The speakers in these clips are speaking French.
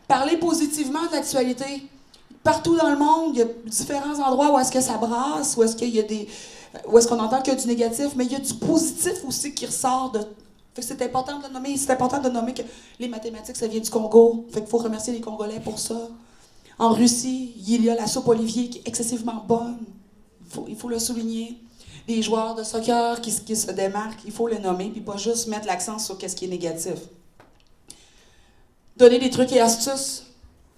Parler positivement de l'actualité. Partout dans le monde, il y a différents endroits où est-ce que ça brasse, où est-ce qu'il y a où est-ce qu'on entend qu'il y a du négatif, mais il y a du positif aussi qui ressort de. Fait que c'est important de nommer. C'est important de nommer que les mathématiques, ça vient du Congo. Fait qu'il faut remercier les Congolais pour ça. En Russie, il y a la soupe Olivier qui est excessivement bonne. Il faut le souligner. Les joueurs de soccer qui se démarquent, il faut les nommer, puis pas juste mettre l'accent sur ce qui est négatif. Donner des trucs et astuces.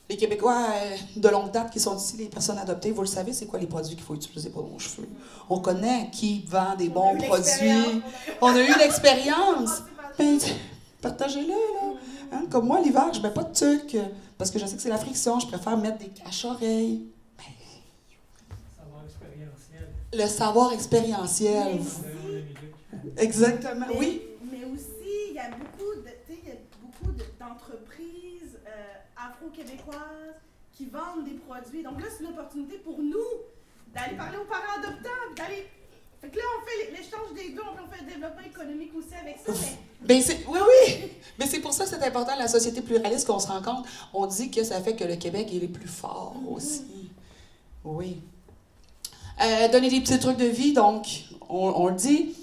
Les Québécois de longue date qui sont ici, les personnes adoptées, vous le savez, c'est quoi les produits qu'il faut utiliser pour nos cheveux? On connaît qui vend des bons produits. On a eu l'expérience. Ben, partagez-le, là. Hein? Comme moi, l'hiver, je mets pas de tuque, parce que je sais que c'est la friction. Je préfère mettre des cache-oreilles. Savoir expérientiel. Le savoir expérientiel. Exactement, oui. Mais aussi, il y a beaucoup d'entreprises afro-québécoises qui vendent des produits. Donc là, c'est une opportunité pour nous d'aller parler aux parents adoptants, d'aller... Fait que là, on fait l'échange des deux, on fait le développement économique aussi avec ça, mais... Oui! Mais c'est pour ça que c'est important, la société pluraliste, qu'on se rend compte. On dit que ça fait que le Québec, il est plus fort aussi. Oui. Donner des petits trucs de vie, donc, on le dit.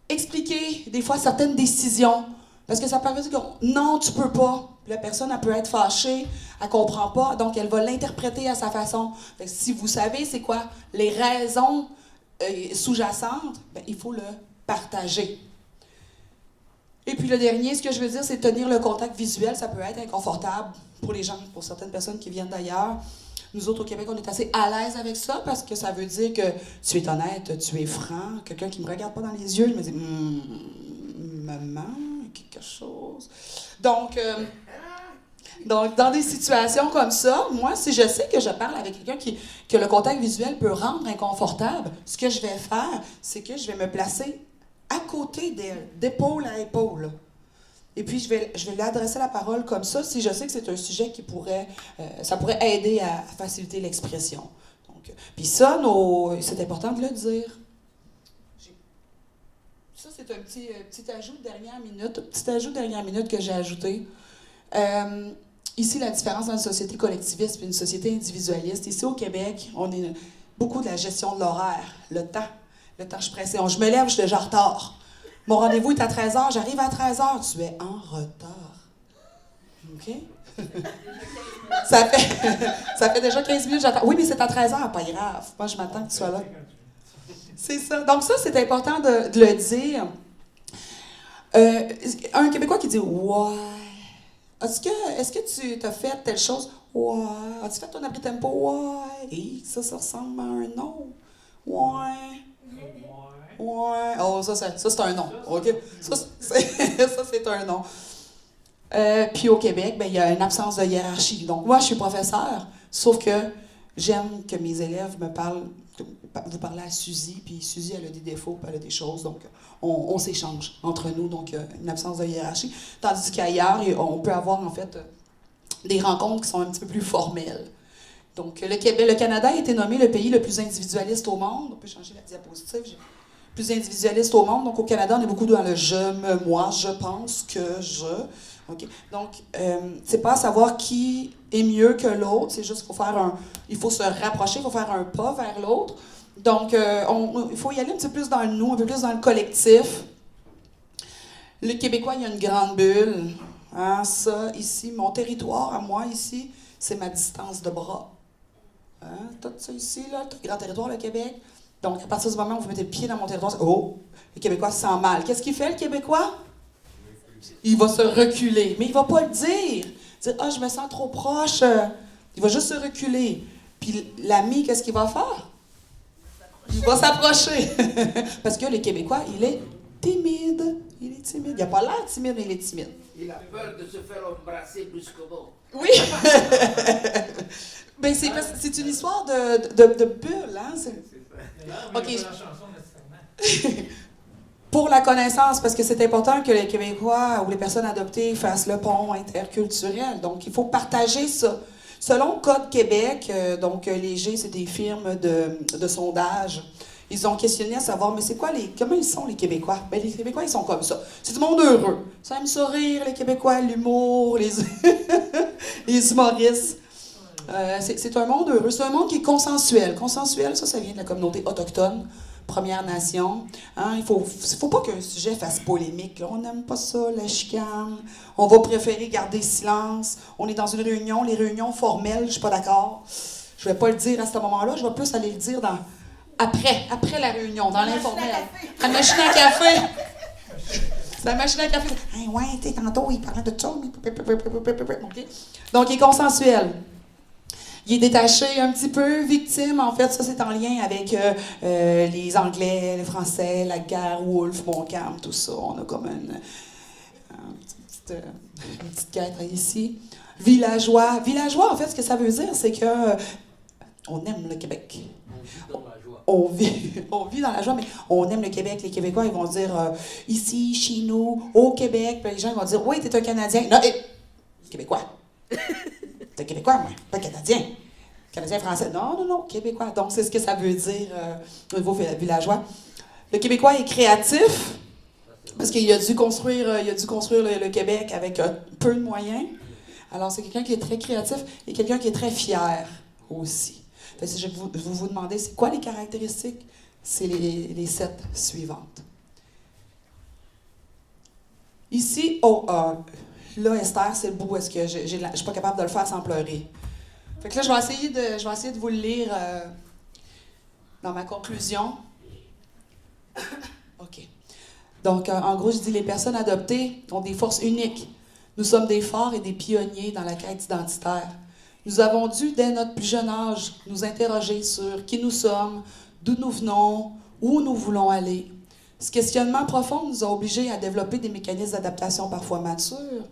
Expliquer, des fois, certaines décisions. Parce que ça peut dire que non, tu peux pas. La personne, elle peut être fâchée, elle comprend pas, donc elle va l'interpréter à sa façon. Fait que si vous savez c'est quoi les raisons sous-jacentes, ben, il faut le partager. Et puis le dernier, ce que je veux dire, c'est tenir le contact visuel. Ça peut être inconfortable pour les gens, pour certaines personnes qui viennent d'ailleurs. Nous autres, au Québec, on est assez à l'aise avec ça parce que ça veut dire que tu es honnête, tu es franc. Quelqu'un qui ne me regarde pas dans les yeux, je me dis maman, quelque chose. Donc, dans des situations comme ça, moi, si je sais que je parle avec quelqu'un que le contact visuel peut rendre inconfortable, ce que je vais faire, c'est que je vais me placer à côté d'elle, d'épaule à épaule. Et puis, je vais lui adresser la parole comme ça si je sais que c'est un sujet qui ça pourrait aider à faciliter l'expression. Donc, puis ça, c'est important de le dire. Ça, c'est un petit ajout de dernière minute que j'ai ajouté. Ici, la différence entre une société collectiviste et une société individualiste. Ici, au Québec, on est beaucoup de la gestion de l'horaire, le temps. Le temps, je suis pressée. Je me lève, je suis déjà en retard. Mon rendez-vous est à 13h, j'arrive à 13h. Tu es en retard. OK? ça fait déjà 15 minutes, j'attends. Oui, mais c'est à 13h, pas grave. Moi, je m'attends que tu sois là. C'est ça. Donc ça, c'est important de le dire. Un Québécois qui dit « Ouais. Est-ce que tu as fait telle chose? Ouais. As-tu fait ton abri tempo? Ouais. Et ça ressemble à un non. Ouais. Ouais. Oh, ça c'est un non. OK? Ça, c'est un non. Puis au Québec, ben, il y a une absence de hiérarchie. Donc, moi, je suis professeur, sauf que j'aime que mes élèves me parlent. Vous parlez à Suzy, puis Suzy, elle a des défauts, puis elle a des choses. Donc, on s'échange entre nous. Donc, une absence de hiérarchie. Tandis qu'ailleurs, on peut avoir, en fait, des rencontres qui sont un petit peu plus formelles. Donc, le Canada a été nommé le pays le plus individualiste au monde. On peut changer la diapositive. Plus individualiste au monde. Donc, au Canada, on est beaucoup dans le je, moi, je pense que je. Okay. Donc, c'est pas à savoir qui est mieux que l'autre. C'est juste qu'il il faut se rapprocher, il faut faire un pas vers l'autre. Donc, il faut y aller un petit peu plus dans le nous, un peu plus dans le collectif. Le Québécois, il y a une grande bulle. Hein, ça, ici, mon territoire à moi, ici, c'est ma distance de bras. Hein, tout ça ici, là, tout le grand territoire, le Québec. Donc, à partir du moment où vous mettez le pied dans mon territoire, oh, le Québécois se sent mal. Qu'est-ce qu'il fait, le Québécois? Il va se reculer. Mais il va pas le dire. Dire, je me sens trop proche. Il va juste se reculer. Puis l'ami, qu'est-ce qu'il va faire? Il va s'approcher. Parce que le Québécois, il est timide. Il est timide. Il n'a pas l'air timide, mais il est timide. Il a peur de se faire embrasser brusquement. Oui! Ben, c'est une histoire de bulle, hein? OK. Pour la connaissance, parce que c'est important que les Québécois ou les personnes adoptées fassent le pont interculturel. Donc, il faut partager ça. Selon Code Québec, donc les G, c'est des firmes de sondage. Ils ont questionné à savoir, mais comment ils sont les Québécois? Ben, les Québécois, ils sont comme ça. C'est du monde heureux. Ça aime sourire, les Québécois, l'humour, les humoristes. C'est un monde heureux. C'est un monde qui est consensuel. Consensuel, ça vient de la communauté autochtone, Première Nation. Hein, il faut pas qu'un sujet fasse polémique. Là. On n'aime pas ça, la chicane. On va préférer garder silence. On est dans une réunion, les réunions formelles, je suis pas d'accord. Je vais pas le dire à ce moment-là, je vais plus aller le dire après la réunion, dans l'informel. La machine à café. C'est la machine à café. Hey, ouais, tu sais, tantôt, il parlait de ça. Okay. Donc, il est consensuel. Il est détaché un petit peu, victime. En fait, ça, c'est en lien avec les Anglais, les Français, la guerre, Wolfe, Montcalm, tout ça. On a comme une petite quête ici. Villageois. Villageois, en fait, ce que ça veut dire, c'est que on aime le Québec. On vit dans la joie, mais on aime le Québec. Les Québécois, ils vont dire ici, chez nous, au Québec. Puis les gens ils vont dire oui, t'es un Canadien. Non, Québécois. T'es Québécois, moi, pas Canadien. Canadien français. Non, Québécois. Donc, c'est ce que ça veut dire au niveau villageois. Le Québécois est créatif parce qu'il a dû construire, le Québec avec peu de moyens. Alors, c'est quelqu'un qui est très créatif et quelqu'un qui est très fier aussi. Fait que si je vous demandez, c'est quoi les caractéristiques? C'est les 7 suivantes. Ici, là, Esther, c'est le bout où est-ce que je suis pas capable de le faire sans pleurer. Fait que là, je vais essayer de vous le lire dans ma conclusion. OK. Donc, en gros, je dis, les personnes adoptées ont des forces uniques. Nous sommes des forts et des pionniers dans la quête identitaire. Nous avons dû, dès notre plus jeune âge, nous interroger sur qui nous sommes, d'où nous venons, où nous voulons aller. Ce questionnement profond nous a obligés à développer des mécanismes d'adaptation parfois matures,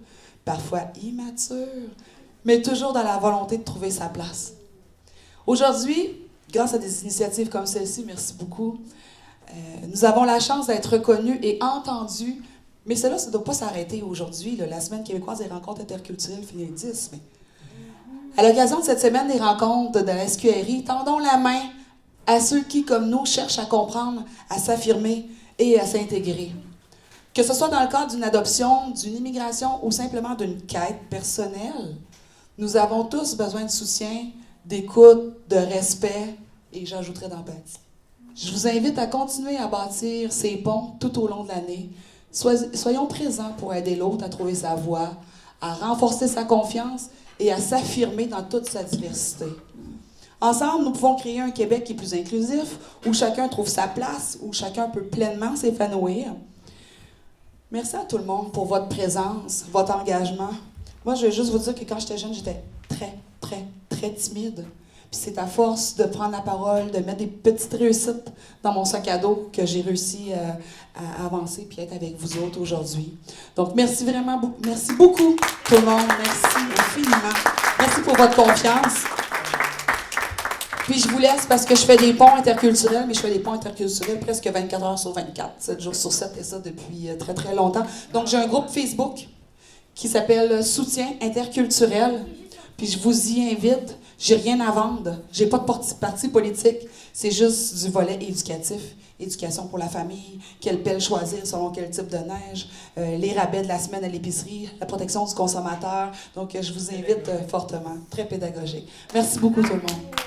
parfois immatures, mais toujours dans la volonté de trouver sa place. Aujourd'hui, grâce à des initiatives comme celle-ci, merci beaucoup, nous avons la chance d'être reconnus et entendus, mais cela, ça ne doit pas s'arrêter aujourd'hui. La Semaine québécoise des rencontres interculturelles finit le 10, mais à l'occasion de cette semaine des rencontres de la SQRI, tendons la main à ceux qui, comme nous, cherchent à comprendre, à s'affirmer et à s'intégrer. Que ce soit dans le cadre d'une adoption, d'une immigration ou simplement d'une quête personnelle, nous avons tous besoin de soutien, d'écoute, de respect et j'ajouterai d'empathie. Je vous invite à continuer à bâtir ces ponts tout au long de l'année. Soyons présents pour aider l'autre à trouver sa voie, à renforcer sa confiance et à s'affirmer dans toute sa diversité. Ensemble, nous pouvons créer un Québec qui est plus inclusif, où chacun trouve sa place, où chacun peut pleinement s'épanouir. Merci à tout le monde pour votre présence, votre engagement. Moi, je vais juste vous dire que quand j'étais jeune, j'étais très, très, très timide. Puis c'est à force de prendre la parole, de mettre des petites réussites dans mon sac à dos que j'ai réussi à avancer puis être avec vous autres aujourd'hui. Donc, merci beaucoup tout le monde. Merci infiniment. Merci pour votre confiance. Puis je vous laisse parce que je fais des ponts interculturels, mais je fais des ponts interculturels presque 24 heures sur 24, 7 jours sur 7 et ça depuis très, très longtemps. Donc, j'ai un groupe Facebook qui s'appelle Soutien interculturel. Puis je vous y invite. J'ai rien à vendre. J'ai pas de parti politique. C'est juste du volet éducatif. Éducation pour la famille, quelle pelle choisir selon quel type de neige, les rabais de la semaine à l'épicerie, la protection du consommateur. Donc, je vous invite fortement. Très pédagogique. Merci beaucoup tout le monde.